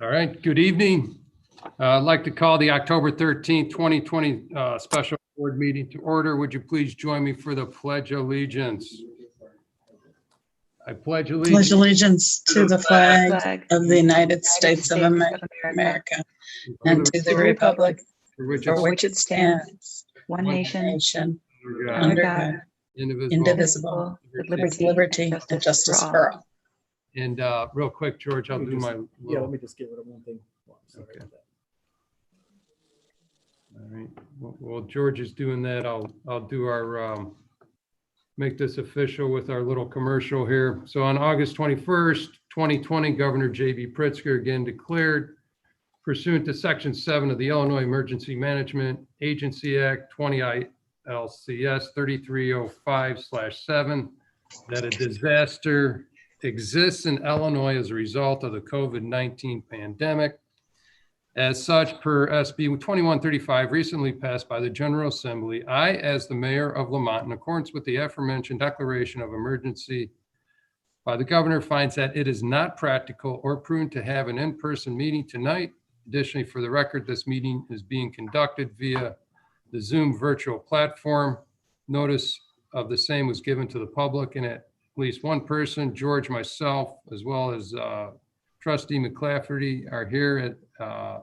All right, good evening. I'd like to call the October 13th, 2020 special board meeting to order. Would you please join me for the Pledge of Allegiance? I pledge Pledge allegiance allegiance to the flag flag of the United States of America and to the republic for which for it's which it stands, one nation, nation, God, under God, God, indivisible. indivisible, with with liberty and justice for all. And real quick, George, I'll do my Yeah, little. let me just get rid of one thing. Sorry Okay. about that. All right. Well, George is doing that. I'll do our, make this official with our little commercial here. So on August 21st, 2020, Governor J.B. Pritzker again declared pursuant to Section 7 of the Illinois Emergency Management Agency Act 20 ILCS 3305/7 that a disaster exists in Illinois as a result of the COVID-19 pandemic. As such, per SB 2135, recently passed by the General Assembly, I, as the mayor of Lamont, in accordance with the aforementioned declaration of emergency by the governor, finds that it is not practical or prudent to have an in-person meeting tonight. Additionally, for the record, this meeting is being conducted via the Zoom virtual platform. Notice of the same was given to the public, and at least one person, George, myself, as well as Trustee McClafferty, are here at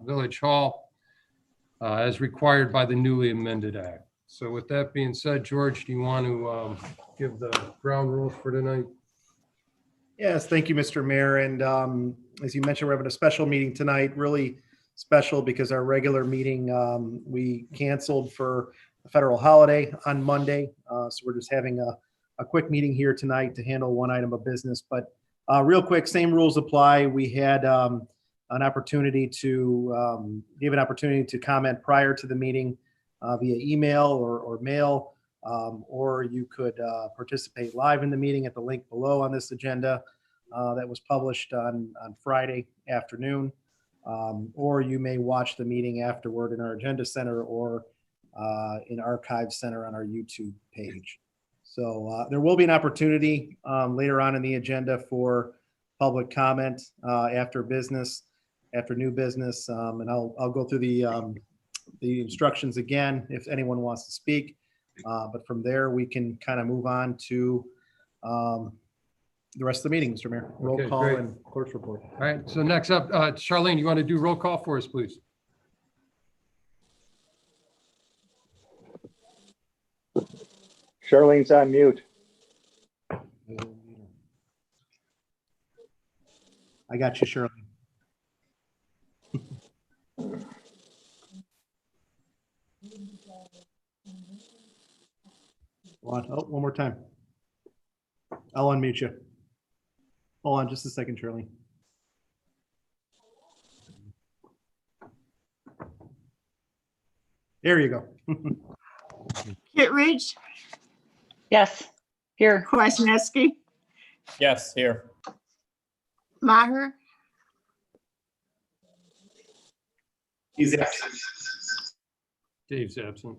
Village Hall as required by the newly amended act. So with that being said, George, do you want to give the ground rules for tonight? Yes, thank you, Mr. Mayor. And as you mentioned, we're having a special meeting tonight, really special because our regular meeting, we canceled for a federal holiday on Monday. So we're just having a quick meeting here tonight to handle one item of business. But real quick, same rules apply. We had an opportunity to give an opportunity to comment prior to the meeting via email or mail, or you could participate live in the meeting at the link below on this agenda that was published on Friday afternoon, or you may watch the meeting afterward in our agenda center or in archive center on our YouTube page. So there will be an opportunity later on in the agenda for public comment after new business, and I'll go through the instructions again if anyone wants to speak. But from there, we can kind of move on to the rest of the meeting, Mr. Mayor. Roll Okay, call great. and clerk's report. All right, so next up, Charlene, you want to do roll call for us, please? Charlene's on mute. I got you, Shirley. One more time. I'll unmute you. Hold on just a second, Shirley. There you go. Kittredge, yes, here, Kwasniewski, Yes, here. Maher, He's absent. Dave's absent.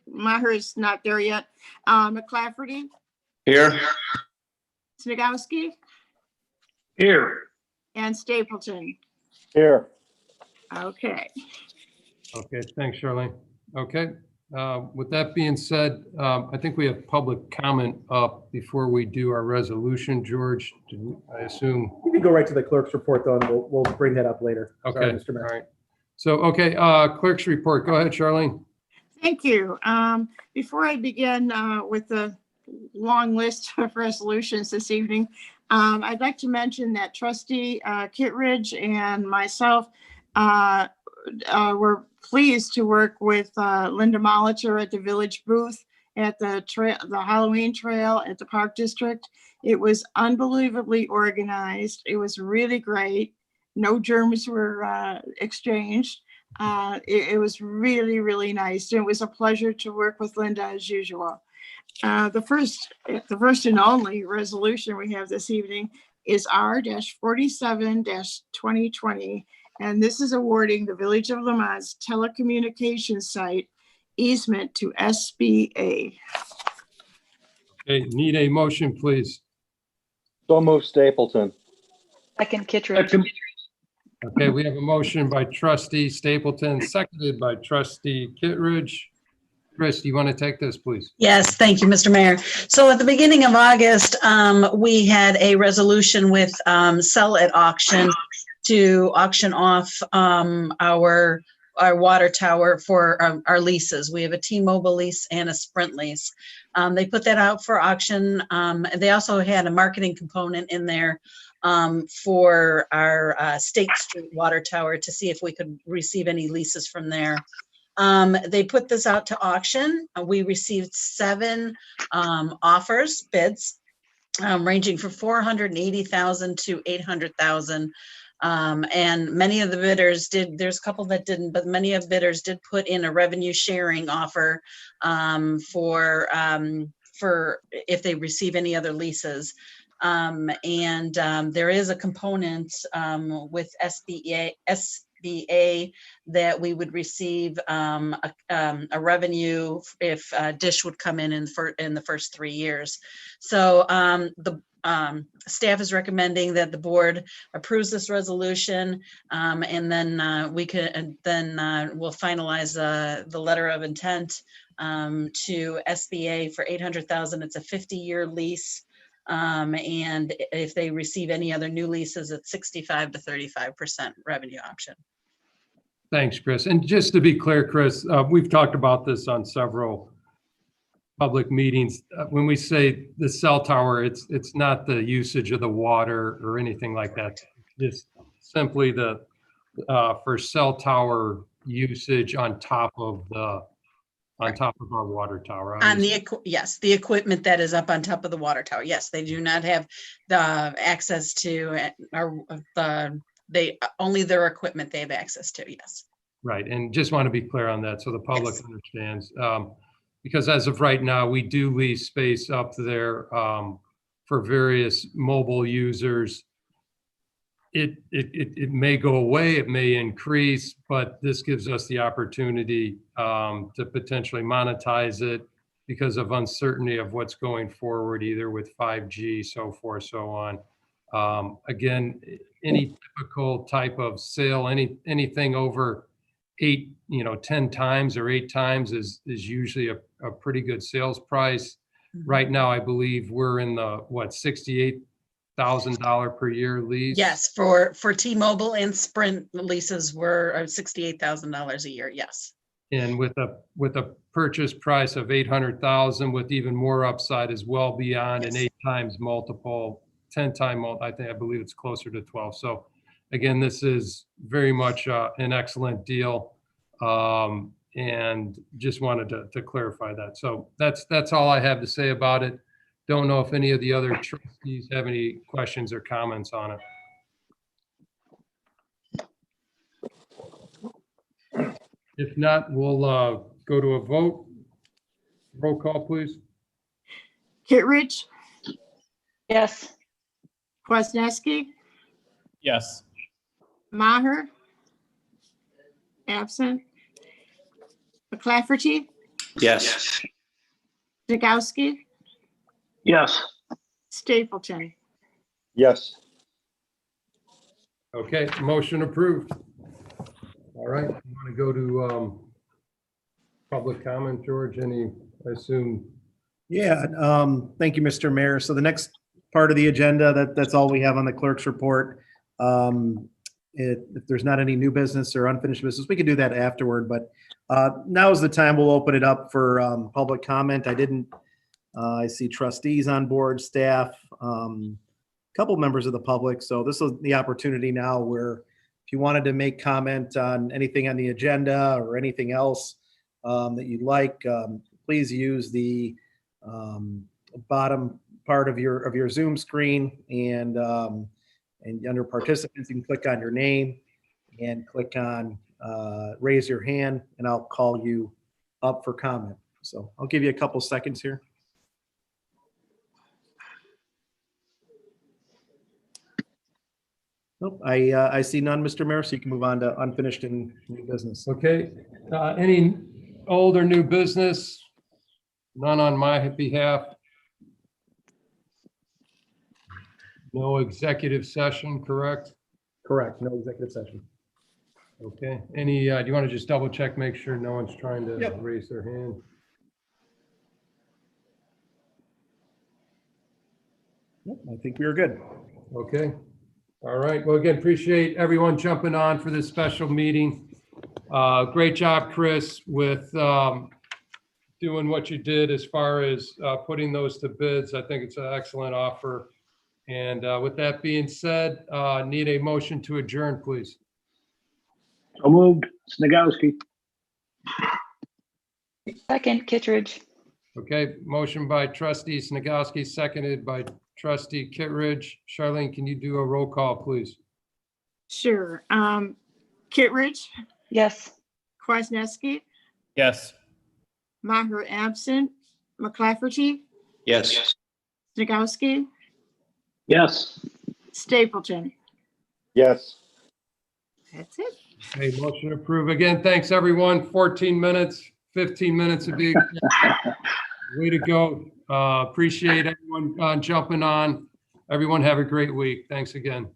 Maher is not there yet. McClafferty, Here. Snagowski, Here. and Stapleton. Here. Okay. Okay, thanks, Charlene. Okay, with that being said, I think we have public comment up before we do our resolution. George, I assume? You can go right to the clerk's report though, and we'll bring that up later. Okay, Sorry, Mr. all Mayor. right. So, okay, clerk's report. Go ahead, Charlene. Thank you. Before I begin with the long list of resolutions this evening, I'd like to mention that Trustee Kittredge and myself were pleased to work with Linda Molitor at the village booth at the Halloween trail at the Park District. It was unbelievably organized. It was really great. No germs were exchanged. It was really, really nice. It was a pleasure to work with Linda as usual. The first and only resolution we have this evening is R-47-2020. And this is awarding the Village of Lamont's telecommunications site easement to SBA. Okay, need a motion, please. So move Stapleton. Second, Kittredge. Second. Okay, we have a motion by trustee Stapleton, seconded by trustee Kittredge. Chris, do you want to take this, please? Yes, thank you, Mr. Mayor. So at the beginning of August, we had a resolution with Sell at Auction to auction off our water tower for our leases. We have a T-Mobile lease and a Sprint lease. They put that out for auction. They also had a marketing component in there for our State Street water tower to see if we could receive any leases from there. They put this out to auction. We received 7 offers, bids, ranging from $480,000 to $800,000. And many of the bidders did, there's a couple that didn't, but many of the bidders did put in a revenue sharing offer for if they receive any other leases. There is a component with SBA that we would receive a revenue if Dish would come in the first 3 years. So the staff is recommending that the board approves this resolution, and then we'll finalize the letter of intent to SBA for $800,000. It's a 50-year lease. And if they receive any other new leases, it's 65 to 35% revenue option. Thanks, Chris. And just to be clear, Chris, we've talked about this on several public meetings. When we say the cell tower, it's not the usage of the water or anything like that. It's simply the for cell tower usage on top of our water tower. Yes, the equipment that is up on top of the water tower. Yes, they do not have the access to only their equipment they have access to. Yes. Right, and just want to be clear on that so the public Yes. understands. Because as of right now, we do lease space up there for various mobile users. It may go away, it may increase, but this gives us the opportunity to potentially monetize it because of uncertainty of what's going forward, either with 5G, so forth, so on. Again, any typical type of sale, anything over 10 times or 8 times is usually a pretty good sales price. Right now, I believe we're in the $68,000 per year lease. Yes, for T-Mobile and Sprint leases were $68,000 a year. Yes. And with a purchase price of $800,000 with even more upside is well beyond an Yes. 8 times multiple, 10 time, I believe it's closer to 12. So again, this is very much an excellent deal. And just wanted to clarify that. So that's all I have to say about it. Don't know if any of the other trustees have any questions or comments on it. If not, we'll go to a vote. Roll call, please. Kittredge, Yes. Kwasniewski, Yes. Maher, absent. McClafferty, Yes. Zagowski, Yes. Stapleton. Yes. Okay, motion approved. All right, you want to go to public comment, George? I assume. Yeah, thank you, Mr. Mayor. So the next part of the agenda, that's all we have on the clerk's report. If there's not any new business or unfinished business, we can do that afterward, but now is the time we'll open it up for public comment. I see trustees on board, staff, couple members of the public. So this is the opportunity now where if you wanted to make comment on anything on the agenda or anything else that you'd like, please use the bottom part of your Zoom screen, and under participants, you can click on your name and click on raise your hand, and I'll call you up for comment. So I'll give you a couple seconds here. Nope, I see none, Mr. Mayor, so you can move on to unfinished and new business. Okay, any old or new business? None on my behalf. No executive session, correct? Correct. No executive session. Okay. Any, do you want to just double check, make sure no one's trying to Yep. raise their hand? Yep, I think we are good. Okay. All right. Well, again, appreciate everyone jumping on for this special meeting. Great job, Chris, with doing what you did as far as putting those to bids. I think it's an excellent offer. And with that being said, need a motion to adjourn, please. So moved. Snagowski. Second, Kittredge. Okay, motion by trustee Snagowski, seconded by trustee Kittredge. Charlene, can you do a roll call, please? Sure. Kittredge, Yes. Kwasniewski, Yes. Maher absent, McClafferty, Yes. Snagowski, Yes. Stapleton. Yes. That's it. Okay, motion approved. Again, thanks, everyone. 14 minutes, 15 minutes of being, way to go. Appreciate everyone jumping on. Everyone have a great week. Thanks again.